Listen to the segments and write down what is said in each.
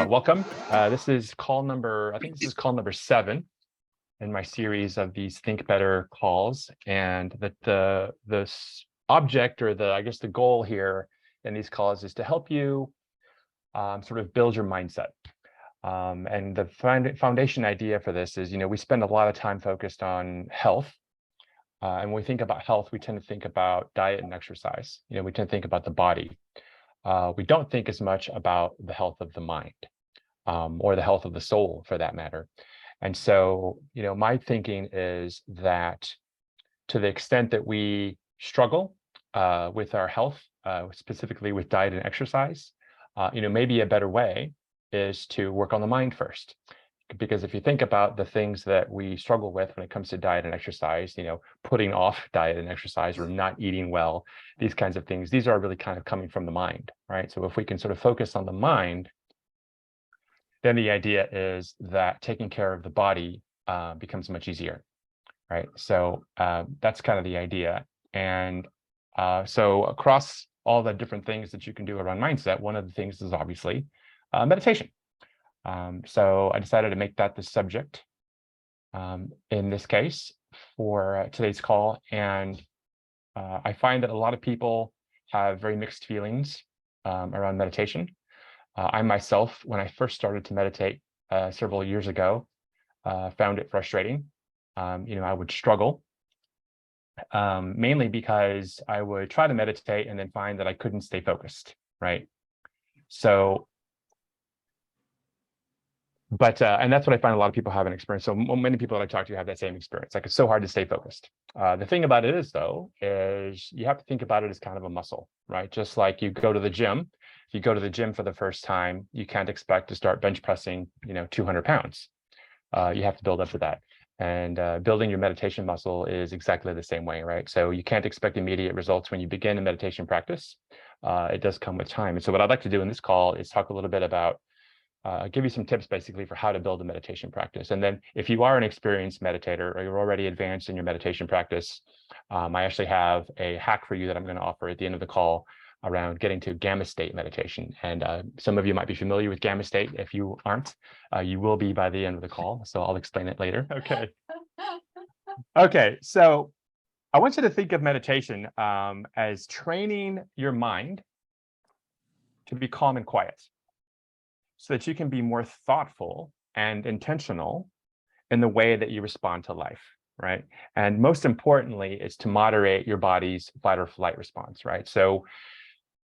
Welcome. This is call number, I think this is call number 7 in my series of these Think Better calls. And the object, or I guess the goal here in these calls is to help you sort of build your mindset. And the foundation idea for this is, we spend a lot of time focused on health. And when we think about health, we tend to think about diet and exercise. We tend to think about the body. We don't think as much about the health of the mind, or the health of the soul, for that matter. And so, my thinking is that to the extent that we struggle with our health, specifically with diet and exercise, maybe a better way is to work on the mind first. Because if you think about the things that we struggle with when it comes to diet and exercise, putting off diet and exercise or not eating well, these kinds of things, these are really kind of coming from the mind, right? So if we can sort of focus on the mind, then the idea is that taking care of the body becomes much easier, right? So that's kind of the idea. And so across all the different things that you can do around mindset, one of the things is obviously meditation. So I decided to make that the subject in this case for today's call. And I find that a lot of people have very mixed feelings around meditation. I myself, when I first started to meditate several years ago, found it frustrating. I would struggle, mainly because I would try to meditate and then find that I couldn't stay focused, right? So and that's what I find a lot of people have an experience. So many people that I talk to have that same experience. Like, it's so hard to stay focused. The thing about it is, though, is you have to think about it as kind of a muscle, right? Just like you go to the gym. If you go to the gym for the first time, you can't expect to start bench pressing, 200 pounds. You have to build up to that. And building your meditation muscle is exactly the same way, right? So you can't expect immediate results when you begin a meditation practice. It does come with time. And so what I'd like to do in this call is talk a little bit about give you some tips basically for how to build a meditation practice. And then if you are an experienced meditator or you're already advanced in your meditation practice, I actually have a hack for you that I'm going to offer at the end of the call around getting to gamma state meditation. And some of you might be familiar with gamma state. If you aren't, you will be by the end of the call. So I'll explain it later. Okay. Okay. So I want you to think of meditation as training your mind to be calm and quiet, so that you can be more thoughtful and intentional in the way that you respond to life, right? And most importantly, is to moderate your body's fight or flight response, right? So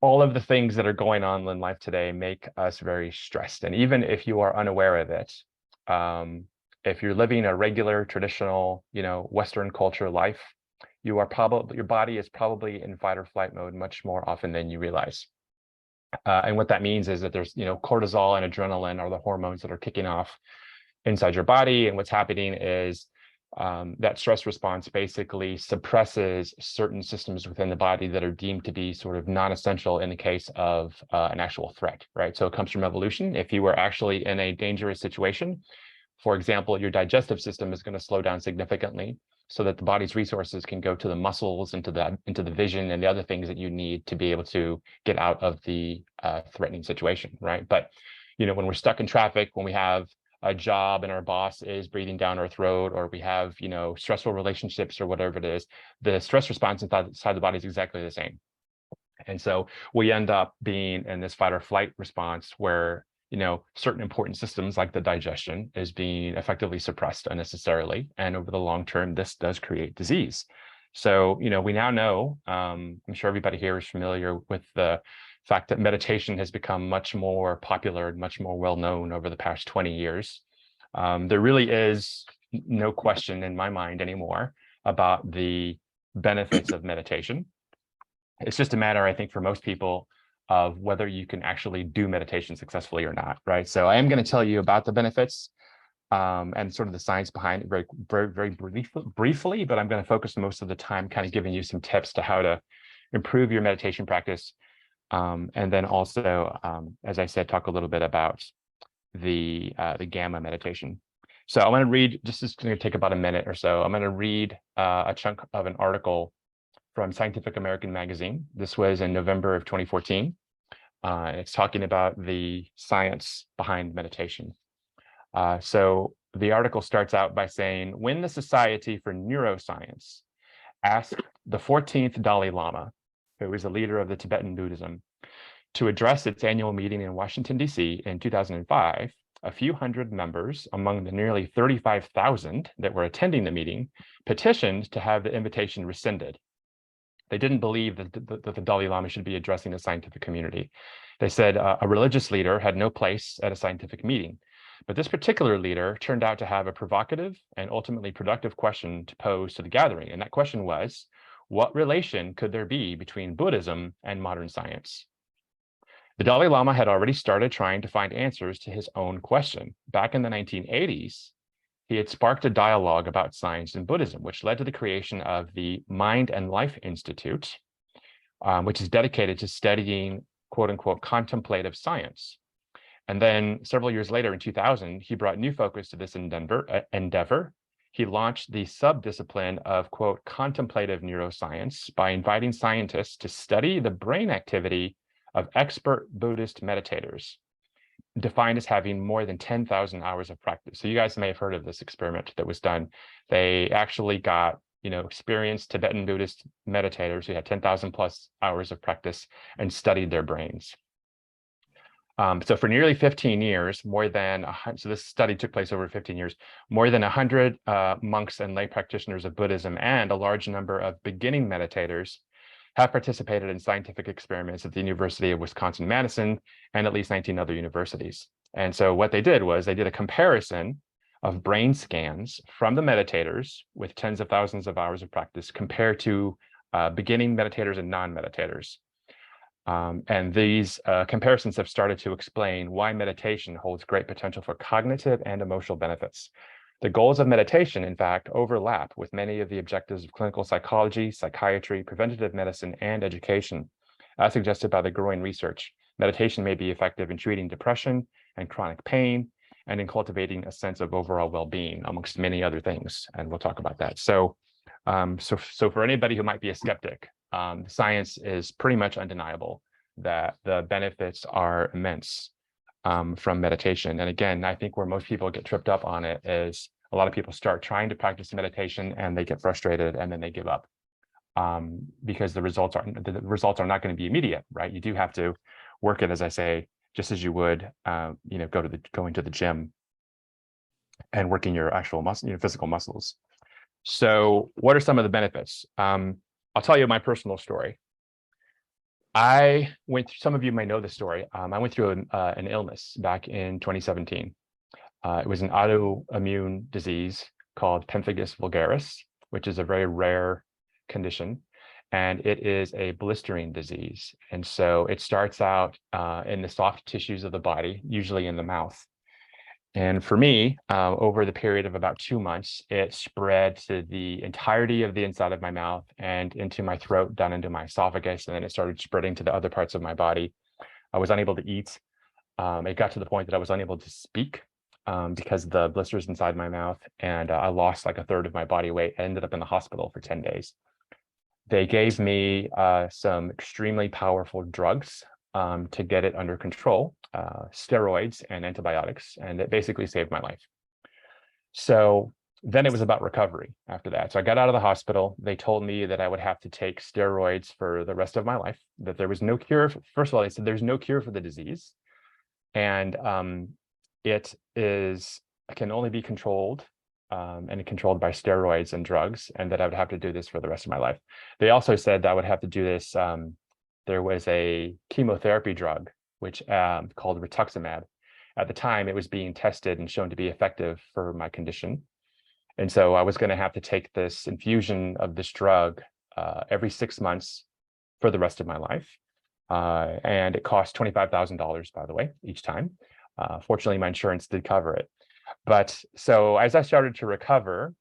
all of the things that are going on in life today make us very stressed. And even if you are unaware of it, if you're living a regular, traditional, Western culture life, your body is probably in fight or flight mode much more often than you realize. And what that means is that there's, cortisol and adrenaline are the hormones that are kicking off inside your body. And what's happening is that stress response basically suppresses certain systems within the body that are deemed to be sort of non-essential in the case of an actual threat, right? So it comes from evolution. If you were actually in a dangerous situation, for example, your digestive system is going to slow down significantly, so that the body's resources can go to the muscles, into the vision, and the other things that you need to be able to get out of the threatening situation, right? But when we're stuck in traffic, when we have a job and our boss is breathing down our throat, or we have stressful relationships or whatever it is, the stress response inside the body is exactly the same. And so we end up being in this fight or flight response where certain important systems like the digestion is being effectively suppressed unnecessarily. And over the long term, this does create disease. So, we now know, I'm sure everybody here is familiar with the fact that meditation has become much more popular and much more well-known over the past 20 years. There really is no question in my mind anymore about the benefits of meditation. It's just a matter, I think, for most people, of whether you can actually do meditation successfully or not, right? So I am going to tell you about the benefits and sort of the science behind it very briefly, but I'm going to focus most of the time kind of giving you some tips to how to improve your meditation practice. And then also, as I said, talk a little bit about the gamma meditation. So I'm going to read, this is going to take about a minute or so. I'm going to read a chunk of an article from Scientific American magazine. This was in November of 2014. It's talking about the science behind meditation. So the article starts out by saying, when the Society for Neuroscience asked the 14th Dalai Lama, who is a leader of the Tibetan Buddhism, to address its annual meeting in Washington, D.C. in 2005, a few hundred members among the nearly 35,000 that were attending the meeting petitioned to have the invitation rescinded. They didn't believe that the Dalai Lama should be addressing the scientific community. They said a religious leader had no place at a scientific meeting. But this particular leader turned out to have a provocative and ultimately productive question to pose to the gathering. And that question was, what relation could there be between Buddhism and modern science? The Dalai Lama had already started trying to find answers to his own question. Back in the 1980s, he had sparked a dialogue about science and Buddhism, which led to the creation of the Mind and Life Institute, which is dedicated to studying, quote unquote, contemplative science. And then several years later, in 2000, he brought new focus to this endeavor. He launched the subdiscipline of, quote, contemplative neuroscience by inviting scientists to study the brain activity of expert Buddhist meditators, defined as having more than 10,000 hours of practice. So you guys may have heard of this experiment that was done. They actually got, experienced Tibetan Buddhist meditators who had 10,000 plus hours of practice and studied their brains. So for nearly 15 years, so this study took place over 15 years, more than 100 monks and lay practitioners of Buddhism and a large number of beginning meditators have participated in scientific experiments at the University of Wisconsin-Madison and at least 19 other universities. And so what they did was they did a comparison of brain scans from the meditators with tens of thousands of hours of practice compared to beginning meditators and non-meditators. And these comparisons have started to explain why meditation holds great potential for cognitive and emotional benefits. The goals of meditation, in fact, overlap with many of the objectives of clinical psychology, psychiatry, preventative medicine, and education. As suggested by the growing research, meditation may be effective in treating depression and chronic pain, and in cultivating a sense of overall well-being, amongst many other things. And we'll talk about that. So for anybody who might be a skeptic, science is pretty much undeniable that the benefits are immense from meditation. And again, I think where most people get tripped up on it is a lot of people start trying to practice meditation and they get frustrated and then they give up because the results are not going to be immediate, right? You do have to work it, as I say, just as you would, going to the gym and working your actual muscle, physical muscles. So what are some of the benefits? I'll tell you my personal story. Some of you may know the story. I went through an illness back in 2017. It was an autoimmune disease called pemphigus vulgaris, which is a very rare condition. And it is a blistering disease. And so it starts out in the soft tissues of the body, usually in the mouth. And for me, over the period of about 2 months, it spread to the entirety of the inside of my mouth and into my throat, down into my esophagus, and then it started spreading to the other parts of my body. I was unable to eat. It got to the point that I was unable to speak because of the blisters inside my mouth, and I lost like a third of my body weight. I ended up in the hospital for 10 days. They gave me some extremely powerful drugs to get it under control, steroids and antibiotics, and it basically saved my life. So then it was about recovery after that. So I got out of the hospital. They told me that I would have to take steroids for the rest of my life, that there was no cure. First of all, they said there's no cure for the disease, and it can only be controlled and controlled by steroids and drugs, and that I would have to do this for the rest of my life. They also said that I would have to do this. There was a chemotherapy drug, which called rituximab. At the time, it was being tested and shown to be effective for my condition. And so I was going to have to take this infusion of this drug every 6 months for the rest of my life. And it cost $25,000, by the way, each time. Fortunately, my insurance did cover it. But so as I started to recover,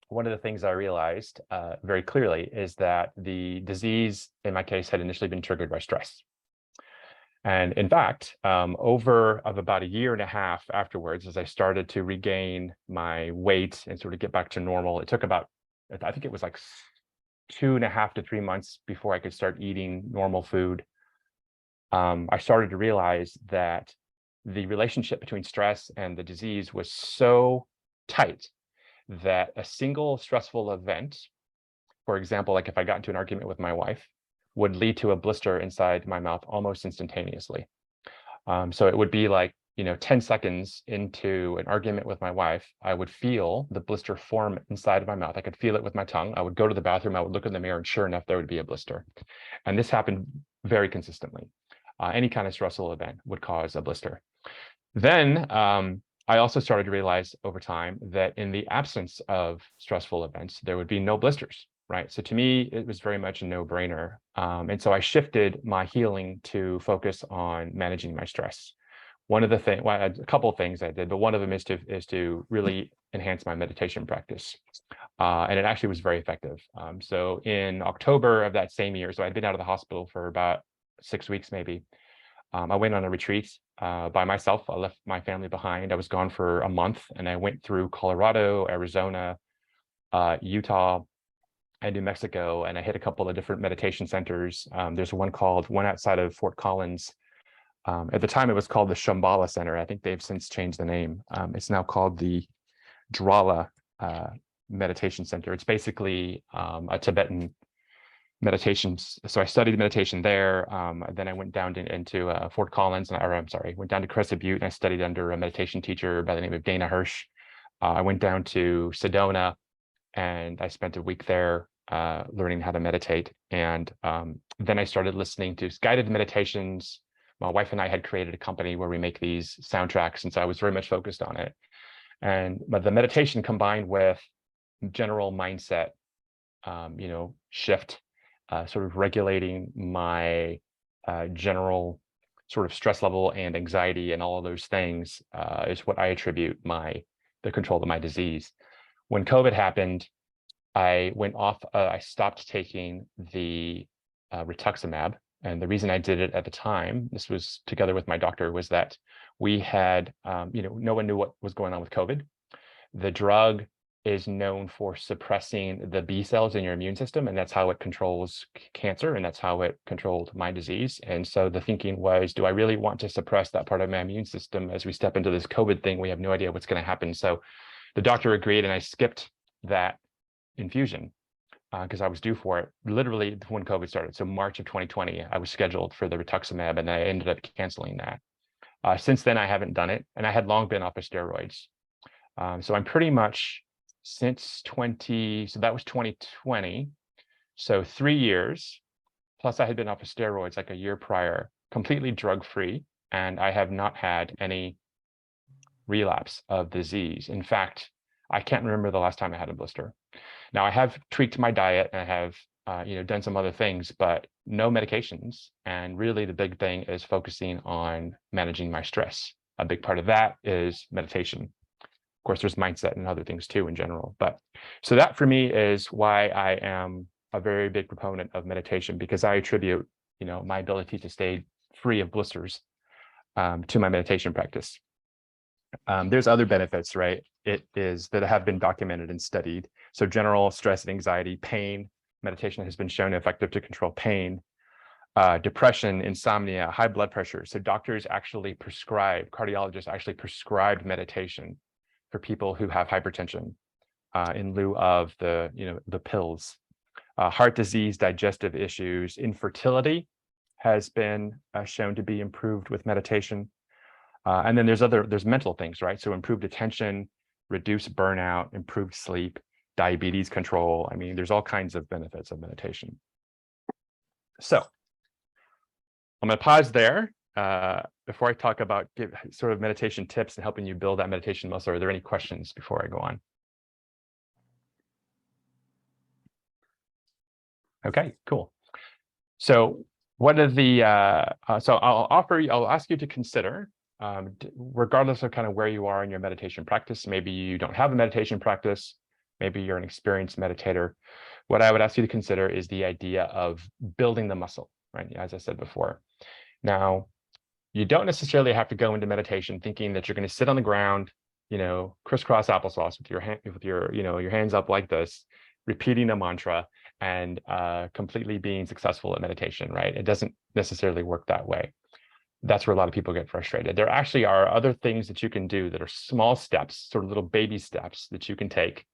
one of the things I realized very clearly is that the disease, in my case, had initially been triggered by stress. And in fact, over about a year and a half afterwards, as I started to regain my weight and sort of get back to normal, it took about, I think it was like 2.5 to 3 months before I could start eating normal food. I started to realize that the relationship between stress and the disease was so tight that a single stressful event, for example, like if I got into an argument with my wife, would lead to a blister inside my mouth almost instantaneously. So it would be like, 10 seconds into an argument with my wife, I would feel the blister form inside of my mouth. I could feel it with my tongue. I would go to the bathroom, I would look in the mirror, and sure enough, there would be a blister. And this happened very consistently. Any kind of stressful event would cause a blister. Then I also started to realize over time that in the absence of stressful events, there would be no blisters, right? So to me, it was very much a no-brainer. And so I shifted my healing to focus on managing my stress. One of the things, well, a couple of things I did, but one of them is to really enhance my meditation practice. And it actually was very effective. So in October of that same year, so I'd been out of the hospital for about 6 weeks maybe, I went on a retreat by myself. I left my family behind. I was gone for a month, and I went through Colorado, Arizona, Utah, and New Mexico, and I hit a couple of different meditation centers. There's one outside of Fort Collins. At the time, it was called the Shambhala Center. I think they've since changed the name. It's now called the Dwala Meditation Center. It's basically a Tibetan meditation. So I studied meditation there. Then I went down into Fort Collins, went down to Crescent Butte, and I studied under a meditation teacher by the name of Dana Hirsch. I went down to Sedona, and I spent a week there learning how to meditate. And then I started listening to guided meditations. My wife and I had created a company where we make these soundtracks, and so I was very much focused on it. But the meditation combined with general mindset, shift, sort of regulating my general sort of stress level and anxiety and all of those things is what I attribute the control of my disease. When COVID happened, I went off, I stopped taking the rituximab. And the reason I did it at the time, this was together with my doctor, was that we had, no one knew what was going on with COVID. The drug is known for suppressing the B cells in your immune system, and that's how it controls cancer, and that's how it controlled my disease. And so the thinking was, do I really want to suppress that part of my immune system as we step into this COVID thing? We have no idea what's going to happen. So the doctor agreed, and I skipped that infusion because I was due for it literally when COVID started. So March of 2020, I was scheduled for the rituximab, and I ended up canceling that. Since then, I haven't done it, and I had long been off of steroids. So I'm pretty much so that was 2020. So 3 years, plus I had been off of steroids like a year prior, completely drug-free, and I have not had any relapse of disease. In fact, I can't remember the last time I had a blister. Now I have tweaked my diet, and I have done some other things, but no medications. And really the big thing is focusing on managing my stress. A big part of that is meditation. Of course, there's mindset and other things too in general. But so that for me is why I am a very big proponent of meditation, because I attribute, my ability to stay free of blisters to my meditation practice. There's other benefits, right? It is that have been documented and studied. So general stress and anxiety, pain, meditation has been shown effective to control pain, depression, insomnia, high blood pressure. So cardiologists actually prescribed meditation for people who have hypertension in lieu of the pills. Heart disease, digestive issues, infertility has been shown to be improved with meditation. And then there's mental things, right? So improved attention, reduced burnout, improved sleep, diabetes control. I mean, there's all kinds of benefits of meditation. So I'm going to pause there before I talk about give sort of meditation tips and helping you build that meditation muscle. Are there any questions before I go on? Okay, cool. So what are the, I'll ask you to consider, regardless of kind of where you are in your meditation practice, maybe you don't have a meditation practice, maybe you're an experienced meditator. What I would ask you to consider is the idea of building the muscle, right? As I said before. Now, you don't necessarily have to go into meditation thinking that you're going to sit on the ground, crisscross applesauce with your hands up like this, repeating a mantra and completely being successful at meditation, right? It doesn't necessarily work that way. That's where a lot of people get frustrated. There actually are other things that you can do that are small steps, sort of little baby steps that you can take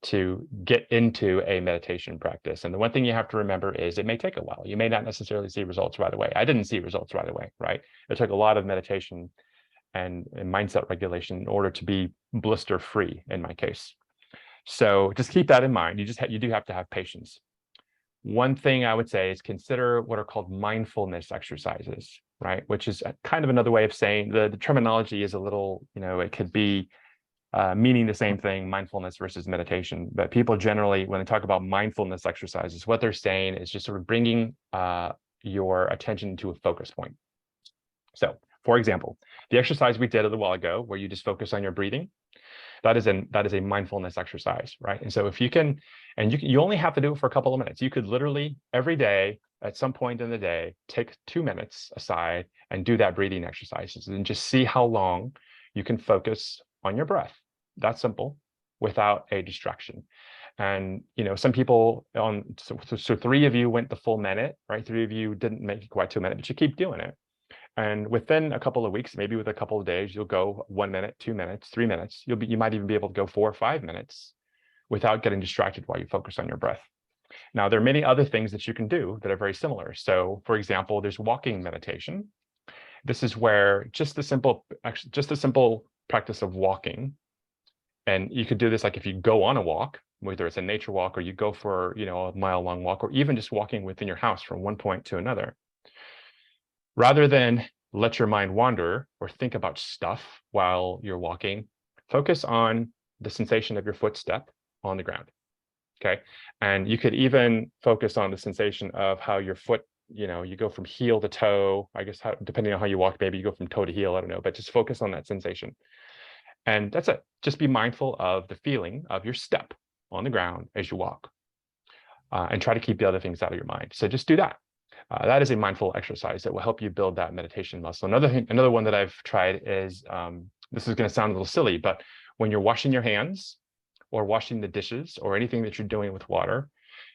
to get into a meditation practice. And the one thing you have to remember is it may take a while. You may not necessarily see results right away. I didn't see results right away, right? It took a lot of meditation and mindset regulation in order to be blister free in my case. So just keep that in mind. You do have to have patience. One thing I would say is consider what are called mindfulness exercises, right? Which is kind of another way of saying the terminology is a little, it could be meaning the same thing, mindfulness versus meditation. But people generally, when they talk about mindfulness exercises, what they're saying is just sort of bringing your attention to a focus point. So, for example, the exercise we did a little while ago, where you just focus on your breathing, that is a mindfulness exercise, right? And so if you can, and you only have to do it for a couple of minutes. You could literally every day at some point in the day, take 2 minutes aside and do that breathing exercises and just see how long you can focus on your breath. That's simple, without a distraction. And some people so 3 of you went the full minute, right? 3 of you didn't make it quite 2 minutes, but you keep doing it. And within a couple of weeks, maybe with a couple of days, you'll go 1 minute, 2 minutes, 3 minutes. You might even be able to go 4 or 5 minutes without getting distracted while you focus on your breath. Now, there are many other things that you can do that are very similar. So, for example, there's walking meditation. This is where just the simple practice of walking, and you could do this like if you go on a walk, whether it's a nature walk or you go for a mile-long walk, or even just walking within your house from one point to another. Rather than let your mind wander or think about stuff while you're walking, focus on the sensation of your footstep on the ground, okay? And you could even focus on the sensation of how your foot, you go from heel to toe, I guess, depending on how you walk, maybe you go from toe to heel, I don't know, but just focus on that sensation. And that's it. Just be mindful of the feeling of your step on the ground as you walk, and try to keep the other things out of your mind. So just do that. That is a mindful exercise that will help you build that meditation muscle. Another one that I've tried is, this is going to sound a little silly, but when you're washing your hands or washing the dishes or anything that you're doing with water,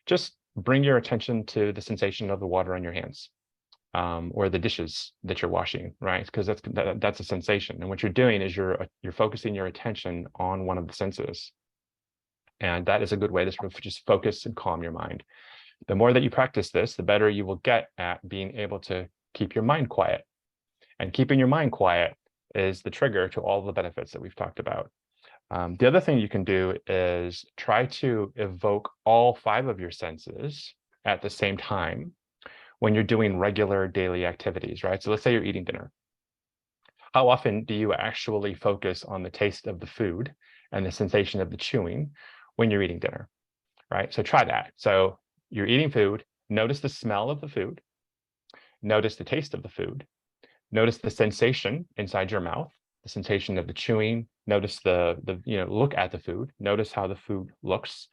just bring your attention to the sensation of the water on your hands, or the dishes that you're washing, right? Because that's a sensation. And what you're doing is you're focusing your attention on one of the senses. And that is a good way to sort of just focus and calm your mind. The more that you practice this, the better you will get at being able to keep your mind quiet. And keeping your mind quiet is the trigger to all the benefits that we've talked about. The other thing you can do is try to evoke all 5 of your senses at the same time when you're doing regular daily activities, right? So let's say you're eating dinner. How often do you actually focus on the taste of the food and the sensation of the chewing when you're eating dinner, right? So try that. So you're eating food, notice the smell of the food, notice the taste of the food, notice the sensation inside your mouth, the sensation of the chewing, notice the look at the food, notice how the food looks.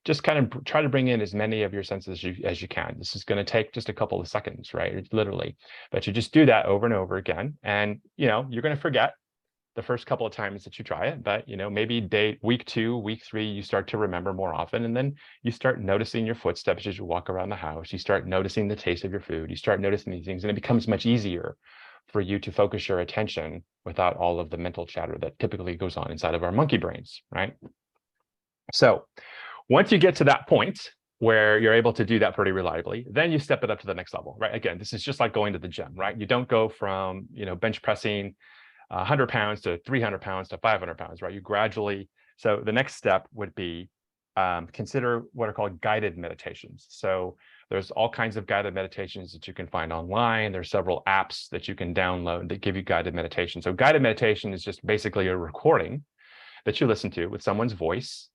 Just kind of try to bring in as many of your senses as you can. This is going to take just a couple of seconds, right? Literally. But you just do that over and over again. And, you're going to forget the first couple of times that you try it, but maybe week 2, week 3, you start to remember more often, and then you start noticing your footsteps as you walk around the house. You start noticing the taste of your food. You start noticing these things, and it becomes much easier for you to focus your attention without all of the mental chatter that typically goes on inside of our monkey brains, right? So once you get to that point where you're able to do that pretty reliably, then you step it up to the next level, right? Again, this is just like going to the gym, right? You don't go from bench pressing 100 pounds to 300 pounds to 500 pounds, right? You gradually, so the next step would be consider what are called guided meditations. So there's all kinds of guided meditations that you can find online. There's several apps that you can download that give you guided meditation. So guided meditation is just basically a recording that you listen to with someone's voice,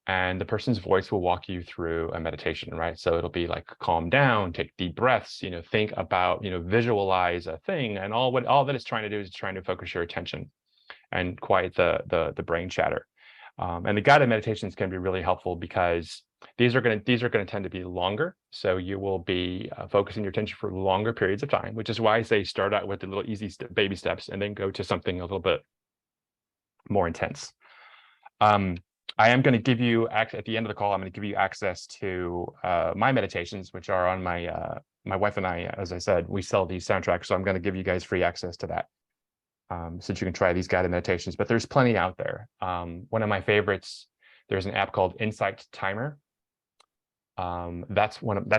and the person's voice will walk you through a meditation, right? So it'll be like, calm down, take deep breaths, think about, visualize a thing, and all that it's trying to do is trying to focus your attention and quiet the brain chatter. And the guided meditations can be really helpful because these are going to tend to be longer. So you will be focusing your attention for longer periods of time, which is why I say start out with the little easy baby steps and then go to something a little bit more intense. I am going to give you access at the end of the call. I'm going to give you access to my meditations, which are on my my wife and I, as I said, we sell these soundtracks. So I'm going to give you guys free access to that. So that you can try these guided meditations, but there's plenty out there. One of my favorites, there's an app called Insight Timer. That's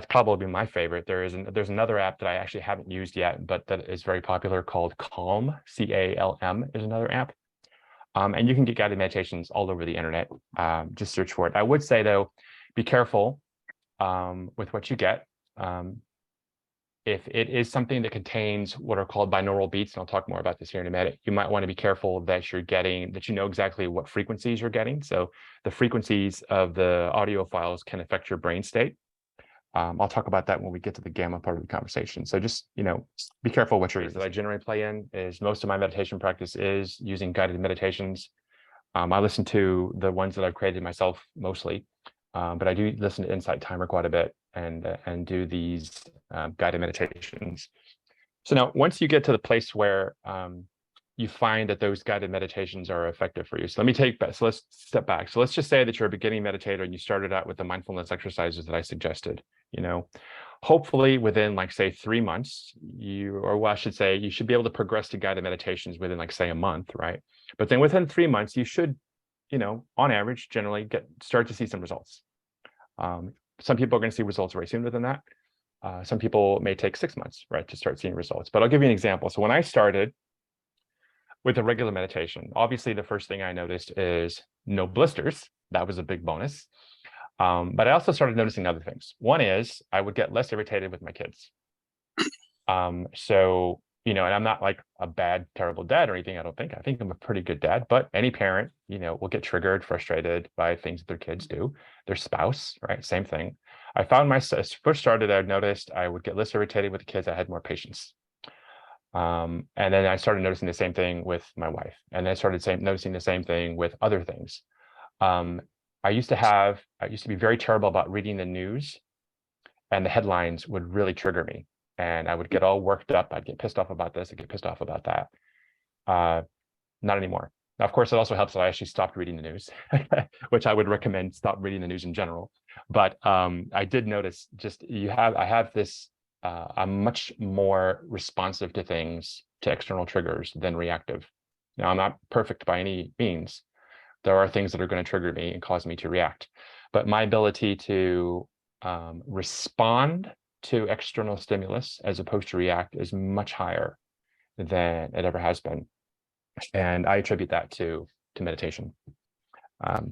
probably my favorite. There's another app that I actually haven't used yet, but that is very popular called Calm, CALM is another app. And you can get guided meditations all over the internet. Just search for it. I would say though, be careful with what you get. If it is something that contains what are called binaural beats, and I'll talk more about this here in a minute, you might want to be careful that you know exactly what frequencies you're getting. So the frequencies of the audio files can affect your brain state. I'll talk about that when we get to the gamma part of the conversation. So just, be careful what you're using. That I generally play in is most of my meditation practice is using guided meditations. I listen to the ones that I've created myself mostly, but I do listen to Insight Timer quite a bit and do these guided meditations. So now, once you get to the place where you find that those guided meditations are effective for you. So let's step back. So let's just say that you're a beginning meditator and you started out with the mindfulness exercises that I suggested. Hopefully within say 3 months, I should say you should be able to progress to guided meditations within say a month, right? But then within 3 months, you should, on average, generally start to see some results. Some people are going to see results very sooner than that. Some people may take 6 months, right, to start seeing results. But I'll give you an example. So when I started with a regular meditation, obviously the first thing I noticed is no blisters. That was a big bonus. But I also started noticing other things. One is I would get less irritated with my kids. So, and I'm not like a bad, terrible dad or anything, I don't think. I think I'm a pretty good dad, but any parent, will get triggered, frustrated by things that their kids do. Their spouse, right? Same thing. I found myself, first started, I noticed I would get less irritated with the kids. I had more patience. And then I started noticing the same thing with my wife. And then I started noticing the same thing with other things. I used to be very terrible about reading the news, and the headlines would really trigger me. And I would get all worked up. I'd get pissed off about this. I'd get pissed off about that. Not anymore. Now, of course, it also helps that I actually stopped reading the news, which I would recommend stop reading the news in general. But I did notice I have this, I'm much more responsive to things, to external triggers than reactive. Now, I'm not perfect by any means. There are things that are going to trigger me and cause me to react. But my ability to respond to external stimulus as opposed to react is much higher than it ever has been. And I attribute that to meditation.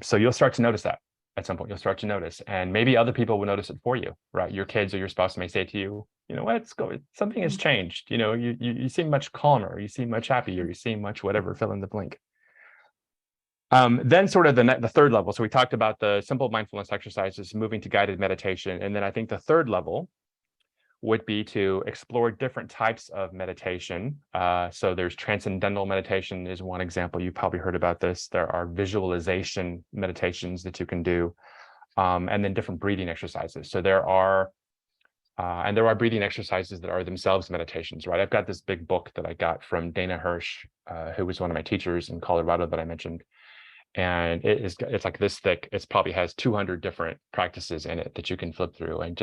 So you'll start to notice that at some point. You'll start to notice, and maybe other people will notice it for you, right? Your kids or your spouse may say to you, something has changed. You seem much calmer, you seem much happier, you seem much whatever, fill in the blank. Then sort of the third level. So we talked about the simple mindfulness exercises, moving to guided meditation. And then I think the third level would be to explore different types of meditation. So there's transcendental meditation is one example. You probably heard about this. There are visualization meditations that you can do, and then different breathing exercises. So there are breathing exercises that are themselves meditations, right? I've got this big book that I got from Dana Hirsch, who was one of my teachers in Colorado that I mentioned. And it's like this thick. It probably has 200 different practices in it that you can flip through. And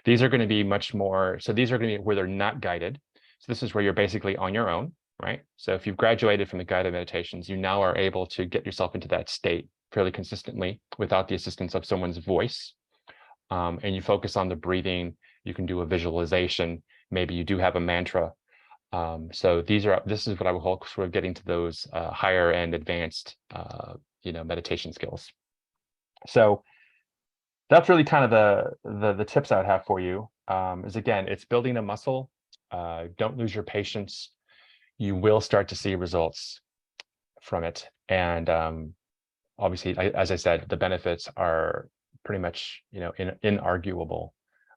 these are going to be much more. So these are going to be where they're not guided. So this is where you're basically on your own, right? So if you've graduated from the guided meditations, you now are able to get yourself into that state fairly consistently without the assistance of someone's voice. And you focus on the breathing. You can do a visualization. Maybe you do have a mantra. So this is what I would call sort of getting to those higher end advanced, meditation skills. So that's really kind of the tips I would have for you. Is again, it's building a muscle. Don't lose your patience. You will start to see results from it. And obviously, as I said, the benefits are pretty much, inarguable,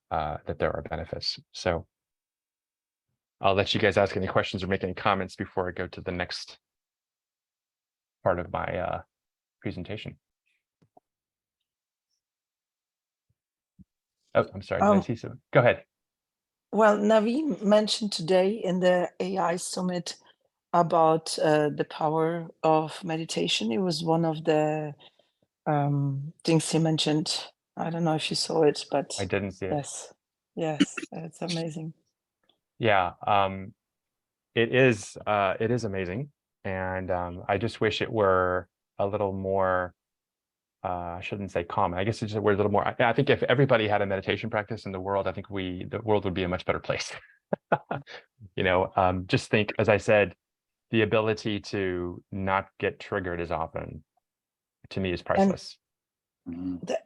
that there are benefits. So I'll let you guys ask any questions or make any comments before I go to the next part of my presentation. Oh, I'm sorry. Did I see some? Go ahead. Well, Naveen mentioned today in the AI Summit about the power of meditation. It was one of the things he mentioned. I don't know if you saw it, but I didn't see it. yes, it's amazing. Yeah, it is amazing, and I just wish it were a little more. I shouldn't say common. I guess it's just we're a little more. I think if everybody had a meditation practice in the world, I think the world would be a much better place. Just think, as I said, the ability to not get triggered as often, to me, is And priceless.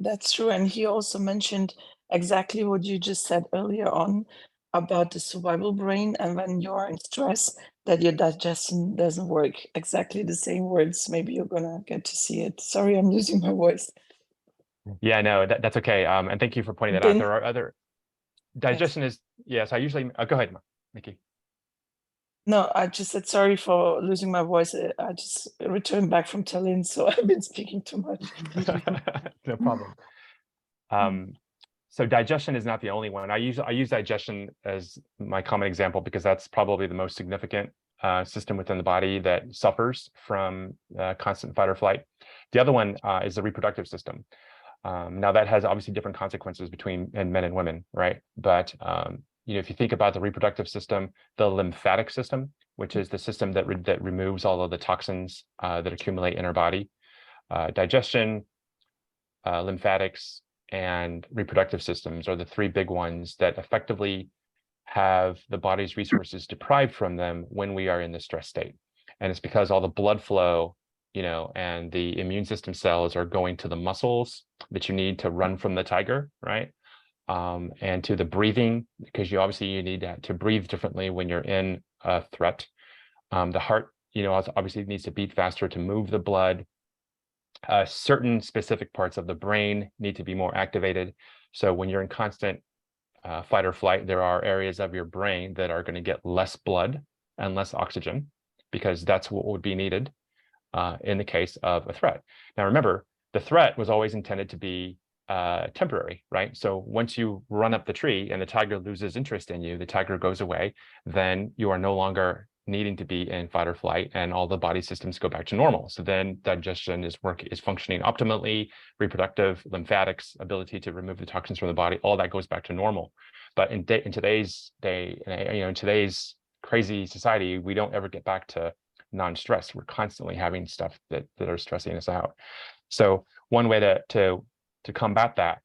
that's true. And he also mentioned exactly what you just said earlier on about the survival brain. And when you're in stress, that your digestion doesn't work. Exactly the same words. Maybe you're gonna get to see it. Sorry, I'm losing my voice. Yeah, no, that's okay. And thank you for pointing that out. Then, There are other yes. digestion is yes. I usually go ahead, Nikki. No, I just said sorry for losing my voice. I just returned back from Tallinn, so I've been speaking too much. No problem. So digestion is not the only one. I use digestion as my common example because that's probably the most significant system within the body that suffers from constant fight or flight. The other one is the reproductive system. Now that has obviously different consequences between men and women, right? But if you think about the reproductive system, the lymphatic system, which is the system that removes all of the toxins that accumulate in our body, digestion, lymphatics, and reproductive systems are the three big ones that effectively have the body's resources deprived from them when we are in the stress state. And it's because all the blood flow, and the immune system cells are going to the muscles that you need to run from the tiger, right? And to the breathing, because you need to breathe differently when you're in a threat. The heart, obviously needs to beat faster to move the blood. Certain specific parts of the brain need to be more activated. So when you're in constant fight or flight, there are areas of your brain that are going to get less blood and less oxygen because that's what would be needed in the case of a threat. Now, remember, the threat was always intended to be temporary, right? So once you run up the tree and the tiger loses interest in you, the tiger goes away, then you are no longer needing to be in fight or flight, and all the body systems go back to normal. So then digestion is functioning optimally, reproductive, lymphatics, ability to remove the toxins from the body, all that goes back to normal. But in today's day, in today's crazy society, we don't ever get back to non-stress. We're constantly having stuff that are stressing us out. So one way to combat that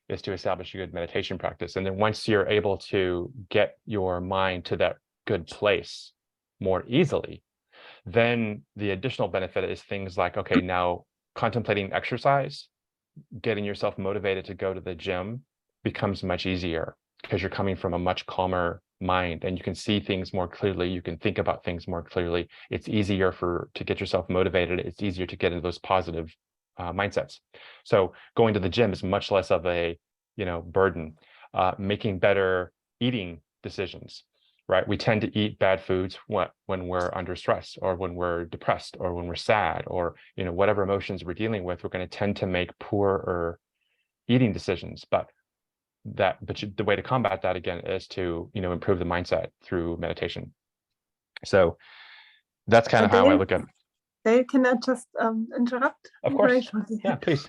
is to establish a good meditation practice. And then once you're able to get your mind to that good place more easily, then the additional benefit is things like, okay, now contemplating exercise, getting yourself motivated to go to the gym becomes much easier because you're coming from a much calmer mind and you can see things more clearly. You can think about things more clearly. It's easier to get yourself motivated. It's easier to get into those positive mindsets. So going to the gym is much less of a burden. Making better eating decisions, right? We tend to eat bad foods when we're under stress or when we're depressed or when we're sad or whatever emotions we're dealing with. We're going to tend to make poorer eating decisions. But the way to combat that again is to improve the mindset through meditation. So that's kind of how I look at it. Can I just interrupt? Of course. Yeah, please.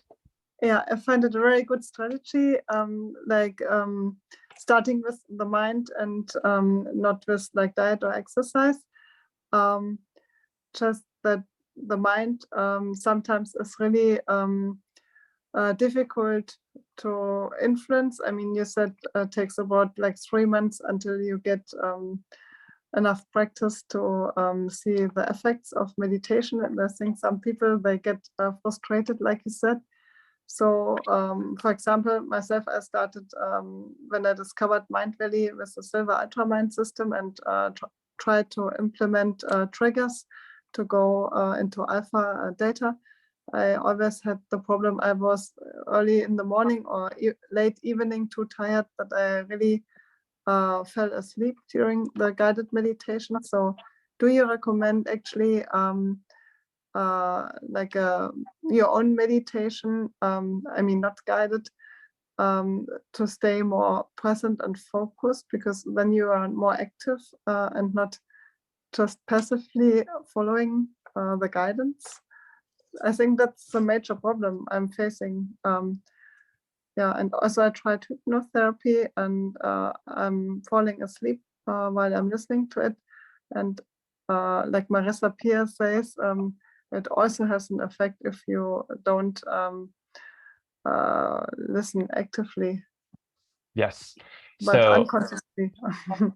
Yeah, I find it a very good strategy, starting with the mind and not with like diet or exercise. Just that the mind sometimes is really difficult to influence. I mean, you said it takes about like 3 months until you get enough practice to see the effects of meditation. And I think some people, they get frustrated, like you said. So, for example, myself, I started when I discovered Mind Valley with the Silver Ultra Mind system and tried to implement triggers to go into alpha data. I always had the problem I was early in the morning or late evening too tired that I really fell asleep during the guided meditation. So do you recommend actually your own meditation, I mean not guided, to stay more present and focused, because then you are more active and not just passively following the guidance? I think that's the major problem I'm facing. Yeah, and also I tried hypnotherapy, and I'm falling asleep while I'm listening to it. And like Marissa Peer says, it also has an effect if you don't listen actively, Yes. but So, unconsciously.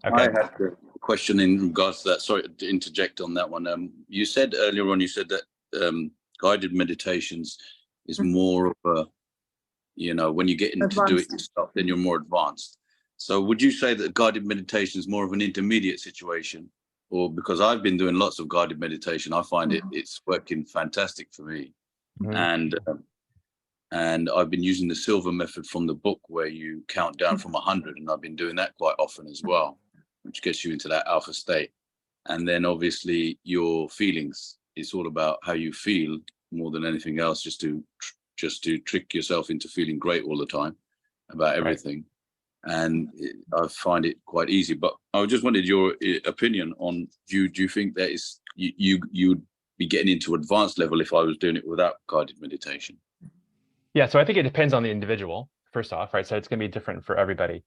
I okay. had a question in regards to that. Sorry to interject on that one. You said earlier on, you said that guided meditations is more of a, you know, when you get into do it Advanced. yourself, then you're more advanced. So would you say that guided meditation is more of an intermediate situation? Or because I've been doing lots of guided meditation, I find it's working fantastic for me. Mhm. And I've been using the silver method from the book where you count down from 100, and I've been doing that quite often as well, which gets you into that alpha state. And then obviously your feelings, it's all about how you feel more than anything else, just to trick yourself into feeling great all the time about everything. And I find it quite easy. But I just wanted your opinion on, do you think that is you'd be getting into advanced level if I was doing it without guided meditation? Yeah, so I think it depends on the individual, first off, right? So it's going to be different for everybody.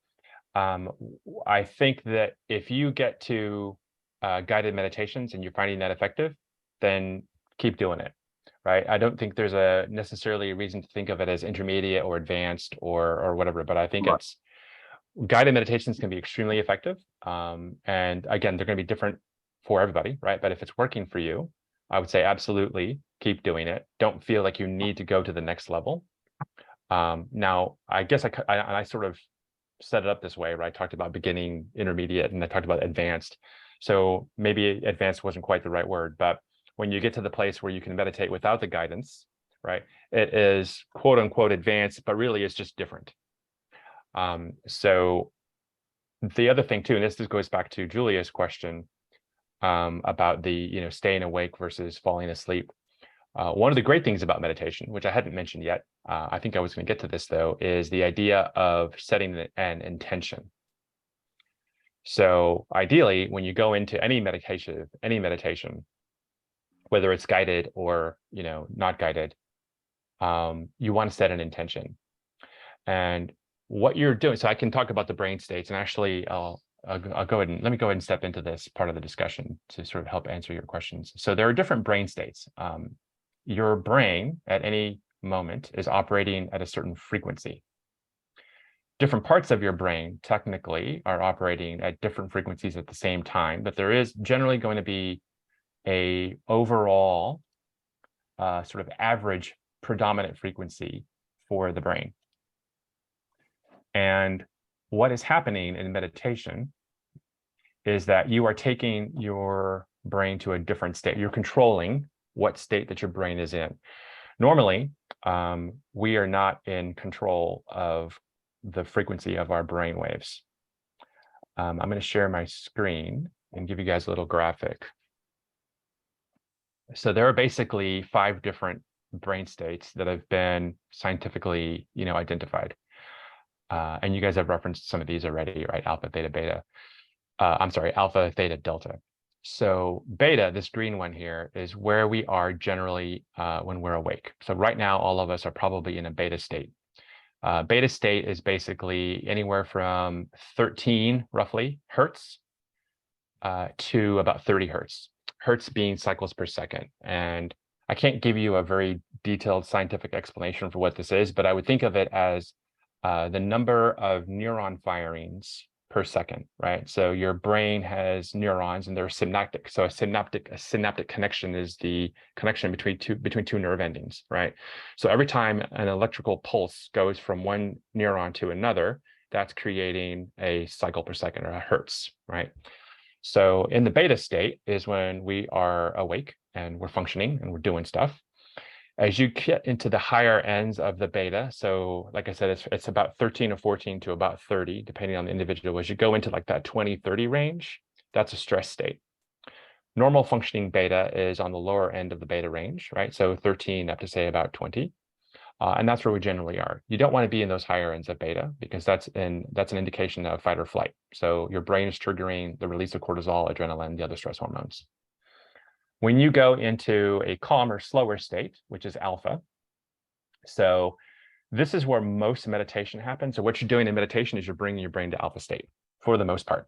I think that if you get to guided meditations and you're finding that effective, then keep doing it, right? I don't think there's a necessarily a reason to think of it as intermediate or advanced or whatever, but I think Right. it's guided meditations can be extremely effective. And again, they're going to be different for everybody, right? But if it's working for you, I would say absolutely keep doing it. Don't feel like you need to go to the next level. Now, I guess I sort of set it up this way, right? I talked about beginning, intermediate, and I talked about advanced. So maybe advanced wasn't quite the right word, but when you get to the place where you can meditate without the guidance, right? It is quote unquote advanced, but really it's just different. So the other thing too, and this goes back to Julia's question about the staying awake versus falling asleep. One of the great things about meditation, which I hadn't mentioned yet, I think I was going to get to this though, is the idea of setting an intention. So ideally, when you go into any meditation, whether it's guided or not guided, you want to set an intention. And what you're doing, so I can talk about the brain states, and actually I'll go ahead and let me go ahead and step into this part of the discussion to sort of help answer your questions. So there are different brain states. Your brain at any moment is operating at a certain frequency. Different parts of your brain technically are operating at different frequencies at the same time, but there is generally going to be a overall sort of average predominant frequency for the brain. And what is happening in meditation is that you are taking your brain to a different state. You're controlling what state that your brain is in. Normally, we are not in control of the frequency of our brain waves. I'm going to share my screen and give you guys a little graphic. So there are basically 5 different brain states that have been scientifically, identified. And you guys have referenced some of these already, right? Alpha, theta, beta. Alpha, theta, delta. So beta, this green one here, is where we are generally when we're awake. So right now, all of us are probably in a beta state. Beta state is basically anywhere from 13, roughly, hertz to about 30 hertz. Hertz being cycles per second. And I can't give you a very detailed scientific explanation for what this is, but I would think of it as the number of neuron firings per second, right? So your brain has neurons and they're synaptic. So a synaptic connection is the connection between two nerve endings, right? So every time an electrical pulse goes from one neuron to another, that's creating a cycle per second or a hertz, right? So in the beta state is when we are awake and we're functioning and we're doing stuff. As you get into the higher ends of the beta, so like I said, it's about 13 or 14 to about 30, depending on the individual. As you go into like that 20, 30 range, that's a stress state. Normal functioning beta is on the lower end of the beta range, right? So 13 up to say about 20. And that's where we generally are. You don't want to be in those higher ends of beta because that's an indication of fight or flight. So your brain is triggering the release of cortisol, adrenaline, the other stress hormones. When you go into a calmer, slower state, which is alpha, so this is where most meditation happens. So what you're doing in meditation is you're bringing your brain to alpha state for the most part.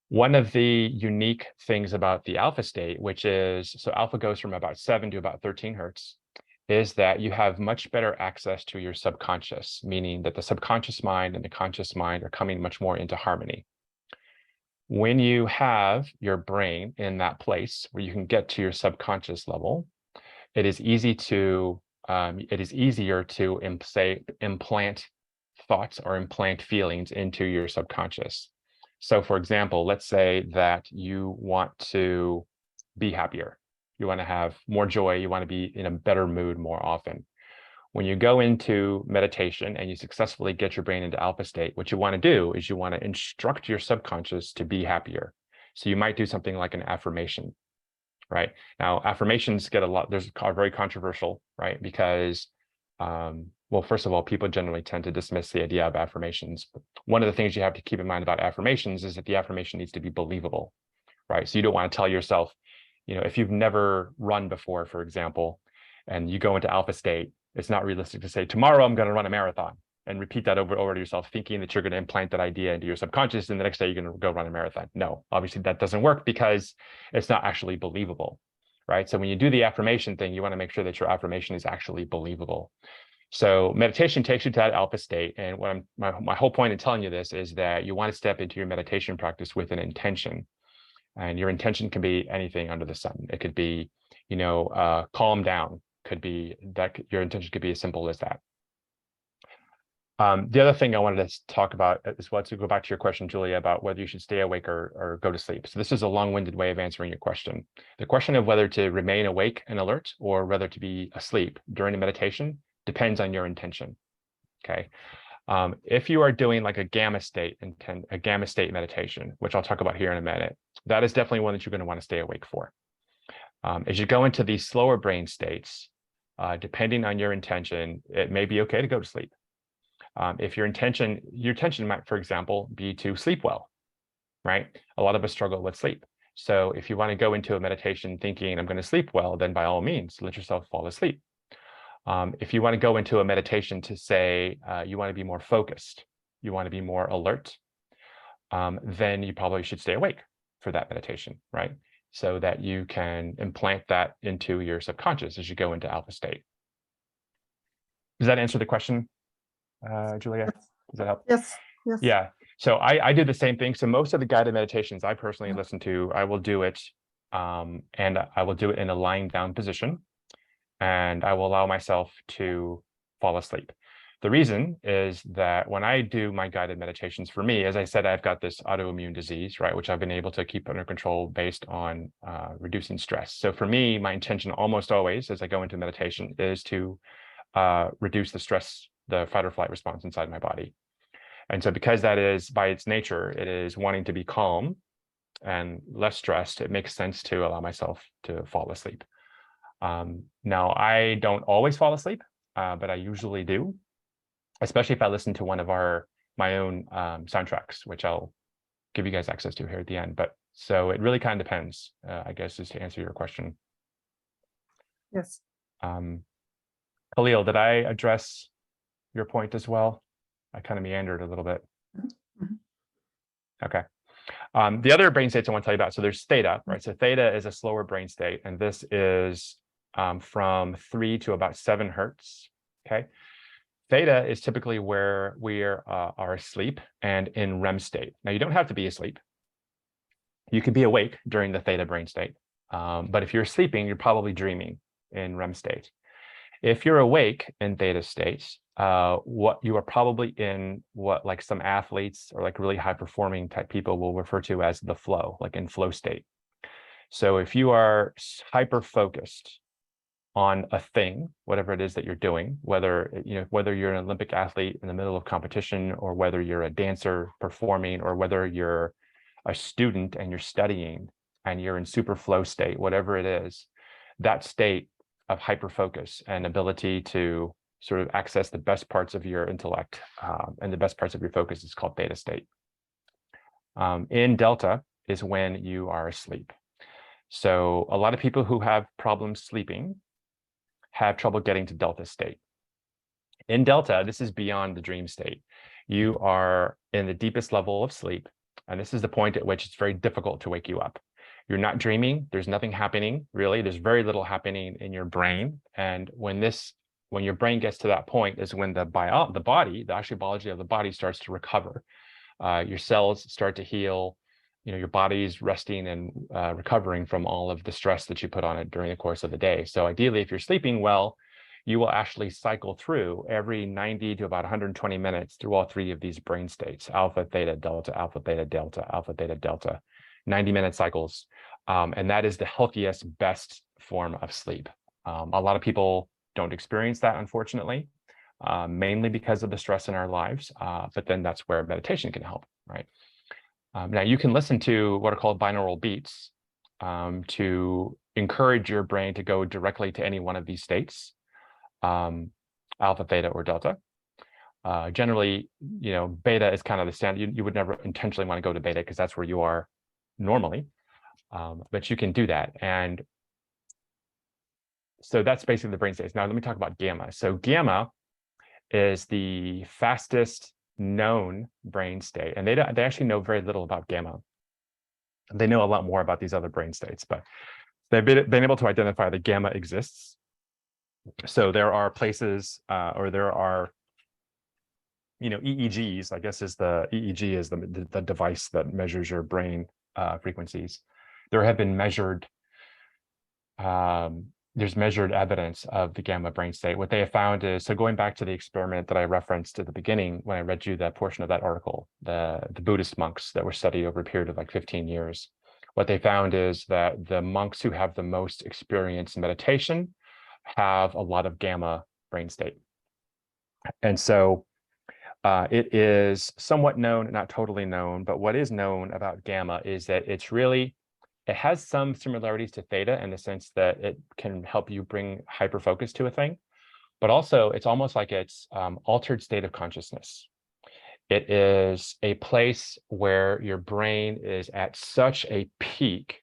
One of the unique things about the alpha state, which is, so alpha goes from about 7 to about 13 hertz, is that you have much better access to your subconscious, meaning that the subconscious mind and the conscious mind are coming much more into harmony. When you have your brain in that place where you can get to your subconscious level, it is easier to implant thoughts or implant feelings into your subconscious. So for example, let's say that you want to be happier. You want to have more joy. You want to be in a better mood more often. When you go into meditation and you successfully get your brain into alpha state, what you want to do is you want to instruct your subconscious to be happier. So you might do something like an affirmation, right? Now, affirmations get are very controversial, right? Because, well, first of all, people generally tend to dismiss the idea of affirmations. But one of the things you have to keep in mind about affirmations is that the affirmation needs to be believable, right? So you don't want to tell yourself, if you've never run before, for example, and you go into alpha state, it's not realistic to say, tomorrow I'm going to run a marathon, and repeat that over to yourself, thinking that you're going to implant that idea into your subconscious, and the next day you're going to go run a marathon. No, obviously that doesn't work because it's not actually believable, right? So when you do the affirmation thing, you want to make sure that your affirmation is actually believable. So meditation takes you to that alpha state. And what my whole point in telling you this is that you want to step into your meditation practice with an intention. And your intention can be anything under the sun. It could be, calm down. Could be that your intention could be as simple as that. The other thing I wanted to talk about as well, to go back to your question, Julia, about whether you should stay awake or go to sleep. So this is a long-winded way of answering your question. The question of whether to remain awake and alert or whether to be asleep during a meditation depends on your intention. Okay. If you are doing like a gamma state meditation, which I'll talk about here in a minute, that is definitely one that you're going to want to stay awake for. As you go into these slower brain states, depending on your intention, it may be okay to go to sleep. If your intention might, for example, be to sleep well, right? A lot of us struggle with sleep. So if you want to go into a meditation thinking I'm going to sleep well, then by all means, let yourself fall asleep. If you want to go into a meditation to say you want to be more focused, you want to be more alert, then you probably should stay awake for that meditation, right? So that you can implant that into your subconscious as you go into alpha state. Does that answer the question, Julia? Does that help? Yes. Yeah. So I do the same thing. So most of the guided meditations I personally listen to, I will do it, and I will do it in a lying down position, and I will allow myself to fall asleep. The reason is that when I do my guided meditations, for me, as I said, I've got this autoimmune disease, right, which I've been able to keep under control based on reducing stress. So for me, my intention almost always, as I go into meditation, is to reduce the stress, the fight or flight response inside my body. And so because that is, by its nature, it is wanting to be calm and less stressed, it makes sense to allow myself to fall asleep. Now, I don't always fall asleep, but I usually do, especially if I listen to one of my own soundtracks, which I'll give you guys access to here at the end. But so it really kind of depends, I guess, is to answer your question. Yes. Khalil, did I address your point as well? I kind of meandered a little bit. Okay. The other brain states I want to tell you about, so there's theta, right? So theta is a slower brain state, and this is from 3 to about 7 hertz, okay? Theta is typically where we are asleep and in REM state. Now, you don't have to be asleep. You can be awake during the theta brain state, but if you're sleeping, you're probably dreaming in REM state. If you're awake in theta states, what you are probably in what like some athletes or like really high performing type people will refer to as the flow, like in flow state. So if you are hyper focused on a thing, whatever it is that you're doing, whether you're an Olympic athlete in the middle of competition, or whether you're a dancer performing, or whether you're a student and you're studying and you're in super flow state, whatever it is, that state of hyper focus and ability to sort of access the best parts of your intellect and the best parts of your focus is called theta state. In delta is when you are asleep. So a lot of people who have problems sleeping have trouble getting to delta state. In delta, this is beyond the dream state. You are in the deepest level of sleep, and this is the point at which it's very difficult to wake you up. You're not dreaming, there's nothing happening, really. There's very little happening in your brain. And when your brain gets to that point is when the actual biology of the body starts to recover. Your cells start to heal, your body's resting and recovering from all of the stress that you put on it during the course of the day. So ideally, if you're sleeping well, you will actually cycle through every 90 to about 120 minutes through all three of these brain states: alpha, theta, delta, alpha, theta, delta, alpha, theta, delta, 90-minute cycles. And that is the healthiest, best form of sleep. A lot of people don't experience that, unfortunately, mainly because of the stress in our lives. But then that's where meditation can help, right? Now you can listen to what are called binaural beats to encourage your brain to go directly to any one of these states, alpha, theta, or delta. Generally, beta is kind of the standard. You would never intentionally want to go to beta because that's where you are normally, but you can do that. And so that's basically the brain states. Now let me talk about gamma. So gamma is the fastest known brain state, and they actually know very little about gamma. They know a lot more about these other brain states, but they've been able to identify that gamma exists. So there are places, or there are, EEGs. I guess the EEG is the device that measures your brain frequencies. There have been measured. There's measured evidence of the gamma brain state. What they have found is, so going back to the experiment that I referenced at the beginning when I read you that portion of that article, the Buddhist monks that were studied over a period of like 15 years, what they found is that the monks who have the most experience in meditation have a lot of gamma brain state. And so it is somewhat known, not totally known, but what is known about gamma is that it has some similarities to theta in the sense that it can help you bring hyperfocus to a thing, but also it's almost like it's altered state of consciousness. It is a place where your brain is at such a peak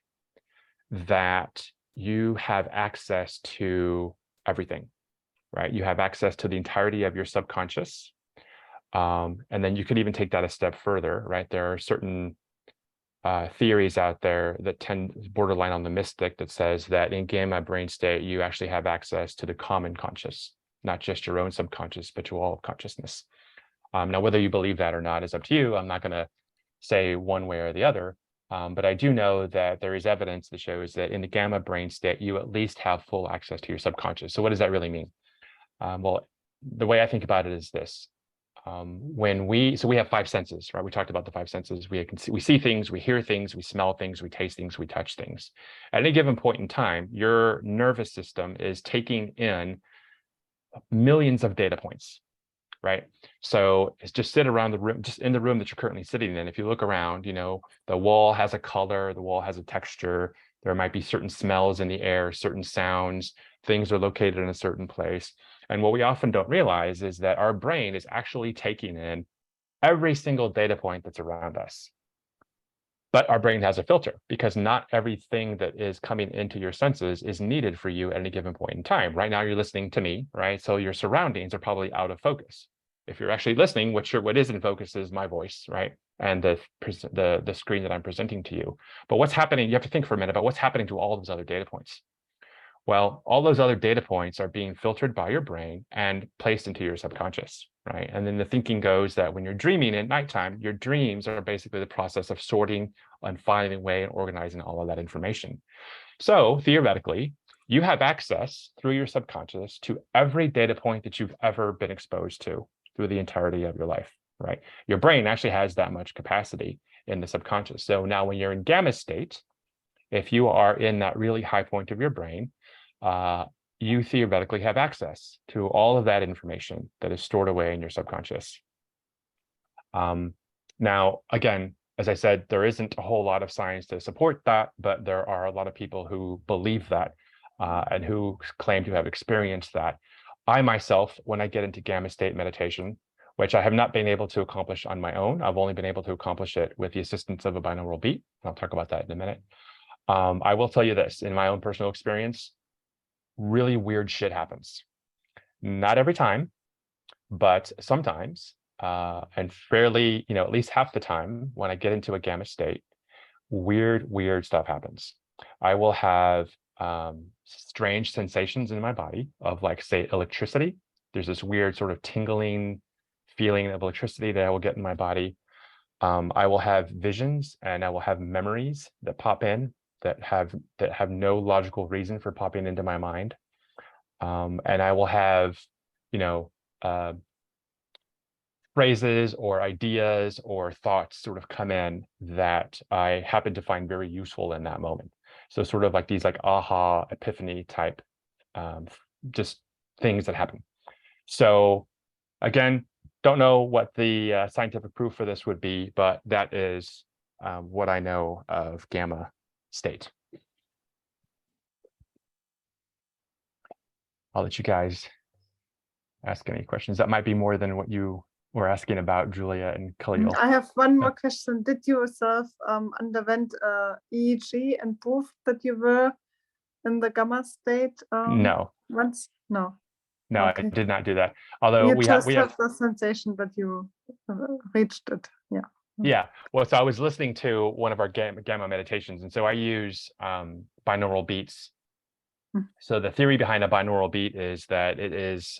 that you have access to everything, right? You have access to the entirety of your subconscious. And then you could even take that a step further, right? There are certain theories out there that tend borderline on the mystic that says that in gamma brain state, you actually have access to the common conscious, not just your own subconscious, but to all of consciousness. Now, whether you believe that or not is up to you. I'm not going to say one way or the other, but I do know that there is evidence that shows that in the gamma brain state, you at least have full access to your subconscious. So what does that really mean? Well, the way I think about it is this. We have five senses, right? We talked about the five senses. We see things, we hear things, we smell things, we taste things, we touch things. At any given point in time, your nervous system is taking in millions of data points, right? So it's just sit around the room, just in the room that you're currently sitting in. If you look around, the wall has a color, the wall has a texture. There might be certain smells in the air, certain sounds, things are located in a certain place. And what we often don't realize is that our brain is actually taking in every single data point that's around us. But our brain has a filter because not everything that is coming into your senses is needed for you at any given point in time. Right now, you're listening to me, right? So your surroundings are probably out of focus. If you're actually listening, what is in focus is my voice, right? And the screen that I'm presenting to you. But what's happening, you have to think for a minute about what's happening to all those other data points. Well, all those other data points are being filtered by your brain and placed into your subconscious, right? And then the thinking goes that when you're dreaming at nighttime, your dreams are basically the process of sorting and finding away and organizing all of that information. So theoretically, you have access through your subconscious to every data point that you've ever been exposed to through the entirety of your life, right? Your brain actually has that much capacity in the subconscious. So now when you're in gamma state, if you are in that really high point of your brain, you theoretically have access to all of that information that is stored away in your subconscious. Now, again, as I said, there isn't a whole lot of science to support that, but there are a lot of people who believe that and who claim to have experienced that. I myself, when I get into gamma state meditation, which I have not been able to accomplish on my own, I've only been able to accomplish it with the assistance of a binaural beat. I'll talk about that in a minute. I will tell you this, in my own personal experience, really weird shit happens. Not every time, but sometimes, and fairly, at least half the time when I get into a gamma state, weird stuff happens. I will have strange sensations in my body of, like, say, electricity. There's this weird sort of tingling feeling of electricity that I will get in my body. I will have visions, and I will have memories that pop in that have no logical reason for popping into my mind. And I will have, phrases or ideas or thoughts sort of come in that I happen to find very useful in that moment. So sort of like these like aha epiphany type, just things that happen. So again, don't know what the scientific proof for this would be, but that is what I know of gamma state. I'll let you guys ask any questions. That might be more than what you were asking about, Julia and Khalil. I have one more question. Did you yourself underwent EEG and prove that you were in the gamma state? No. Once? No. No, Okay. I did not do that. Although You we just have the sensation that you reached it. Yeah. Yeah, well, so I was listening to one of our gamma meditations, and so I use binaural beats. So the theory behind a binaural beat is that it is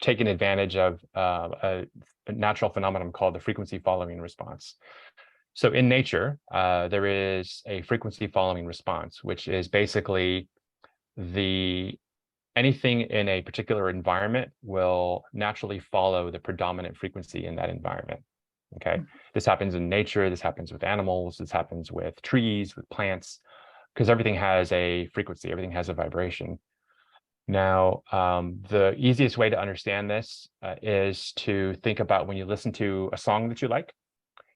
taking advantage of a natural phenomenon called the frequency following response. So in nature, there is a frequency following response, which is basically anything in a particular environment will naturally follow the predominant frequency in that environment. Okay, this happens in nature, this happens with animals, this happens with trees, with plants, because everything has a frequency, everything has a vibration. Now, the easiest way to understand this is to think about when you listen to a song that you like,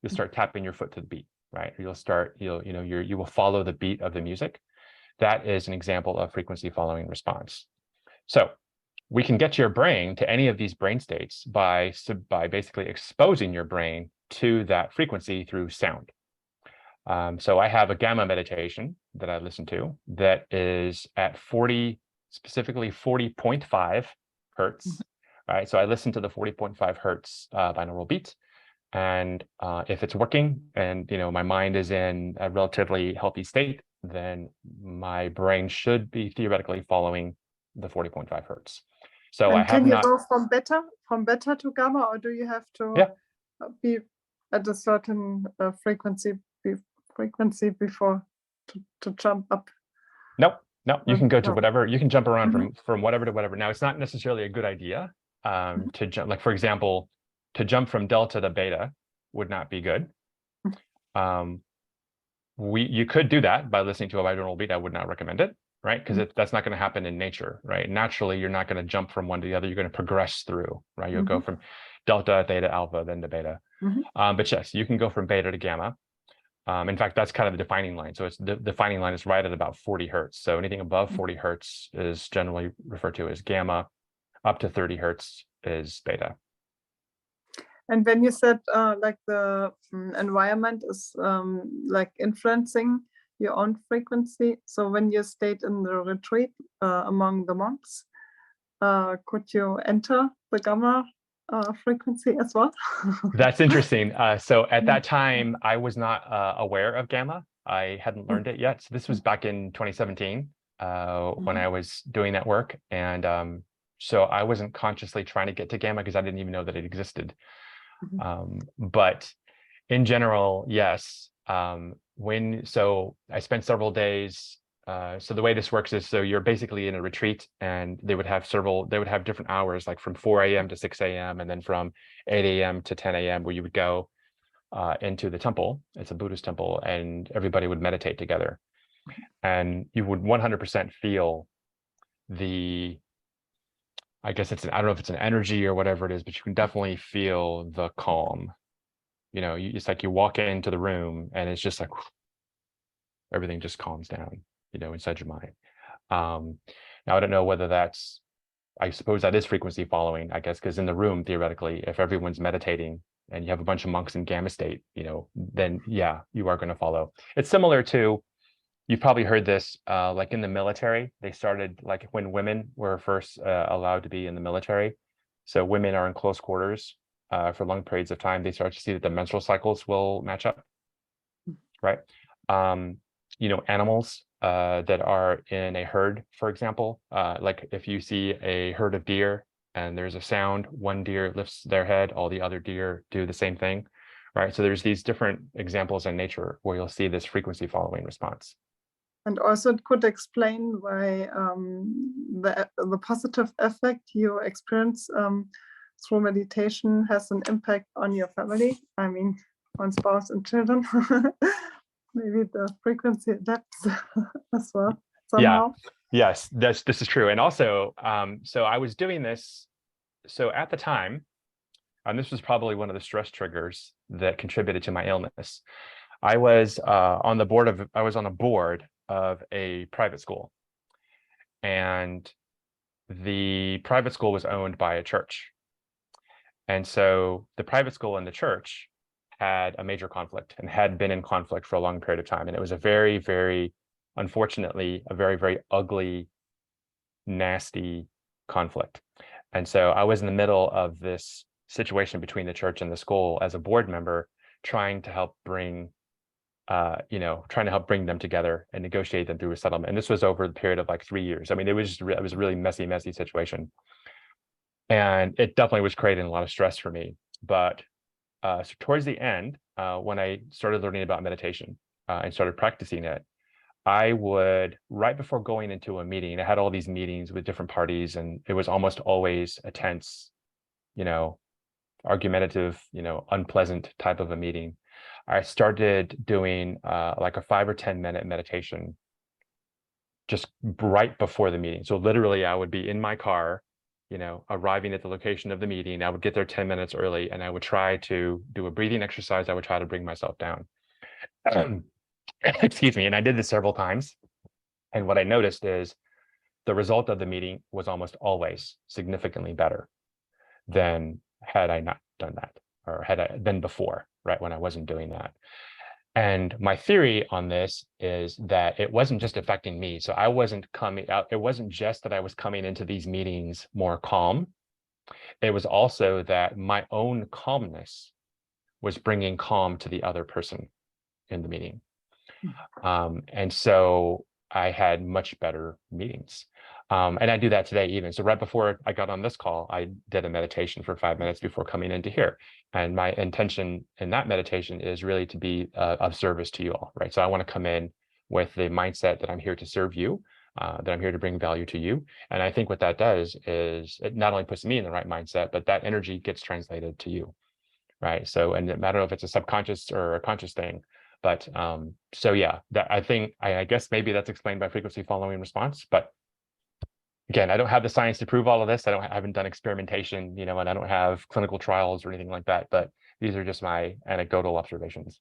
you'll start tapping your foot to the beat, right? You will follow the beat of the music. That is an example of frequency following response. So we can get your brain to any of these brain states by basically exposing your brain to that frequency through sound. So I have a gamma meditation that I listen to that is at specifically 40.5 hertz. Right, so I listen to the 40.5 hertz binaural beat, and if it's working and my mind is in a relatively healthy state, then my brain should be theoretically following the 40.5 hertz. So and I have can you not go from beta to gamma, or do you have to be at a certain frequency before to jump up? Nope. You can go to No. whatever. You can jump around from whatever to whatever. Now, it's not necessarily a good idea to jump. Like, for example, to jump from delta to beta would not be good. You could do that by listening to a binaural beat. I would not recommend it, right? Because that's not going to happen in nature, right? Naturally, you're not going to jump from one to the other. You're going to progress through, right? You'll go from delta, theta, alpha, then to beta. But yes, you can go from beta to gamma. In fact, that's kind of the defining line. So it's the defining line is right at about 40 hertz. So anything above 40 hertz is generally referred to as gamma. Up to 30 hertz is beta. And when you said like the environment is like influencing your own frequency, so when you stayed in the retreat among the monks, could you enter the gamma frequency as well? That's interesting. So at that time, I was not aware of gamma. I hadn't learned it yet. So this was back in 2017 when I was doing that work. And so I wasn't consciously trying to get to gamma because I didn't even know that it existed. But in general, yes. So I spent several days. So the way this works is, so you're basically in a retreat, and they would have different hours, like from 4 a.m. to 6 a.m. and then from 8 a.m. to 10 a.m. where you would go into the temple. It's a Buddhist temple, and everybody would meditate together. And you would 100% feel I guess I don't know if it's an energy or whatever it is, but you can definitely feel the calm. It's like you walk into the room and it's just like everything just calms down, inside your mind. Now, I don't know whether I suppose that is frequency following, I guess, because in the room, theoretically, if everyone's meditating and you have a bunch of monks in gamma state, then yeah, you are going to follow. It's similar to You've probably heard this, like in the military, they started like when women were first allowed to be in the military. So women are in close quarters for long periods of time. They start to see that the menstrual cycles will match up, right? You know, animals that are in a herd, for example, like if you see a herd of deer and there's a sound, one deer lifts their head, all the other deer do the same thing, right? So there's these different examples in nature where you'll see this frequency following response. And also it could explain why the positive effect you experience through meditation has an impact on your family. I mean, on spouse and children. Maybe the frequency adapts as well somehow. Yeah, yes, this is true. And also, so I was doing this. So at the time, and this was probably one of the stress triggers that contributed to my illness. I was on a board of a private school, and the private school was owned by a church. And so the private school and the church had a major conflict and had been in conflict for a long period of time. And it was a very, very, unfortunately, a very, very ugly, nasty conflict. And so I was in the middle of this situation between the church and the school as a board member, trying to help bring them together and negotiate them through a settlement. And this was over the period of like 3 years. I mean, it was a really messy situation. And it definitely was creating a lot of stress for me. But so towards the end, when I started learning about meditation and started practicing it, I would, right before going into a meeting, I had all these meetings with different parties, and it was almost always a tense, argumentative, unpleasant type of a meeting. I started doing like a 5 or 10 minute meditation just right before the meeting. So literally I would be in my car, arriving at the location of the meeting. I would get there 10 minutes early, and I would try to do a breathing exercise. I would try to bring myself down. Excuse me. And I did this several times. And what I noticed is the result of the meeting was almost always significantly better than had I not done that, or had I been before, right, when I wasn't doing that. And my theory on this is that it wasn't just affecting me. So I wasn't coming out. It wasn't just that I was coming into these meetings more calm. It was also that my own calmness was bringing calm to the other person in the meeting. And so I had much better meetings. And I do that today even. So right before I got on this call, I did a meditation for 5 minutes before coming into here. And my intention in that meditation is really to be of service to you all, right? So I want to come in with the mindset that I'm here to serve you, that I'm here to bring value to you. And I think what that does is it not only puts me in the right mindset, but that energy gets translated to you, right? So, and I don't know if it's a subconscious or a conscious thing, but so yeah, that I guess maybe that's explained by frequency following response. But again, I don't have the science to prove all of this. I haven't done experimentation, and I don't have clinical trials or anything like that. But these are just my anecdotal observations.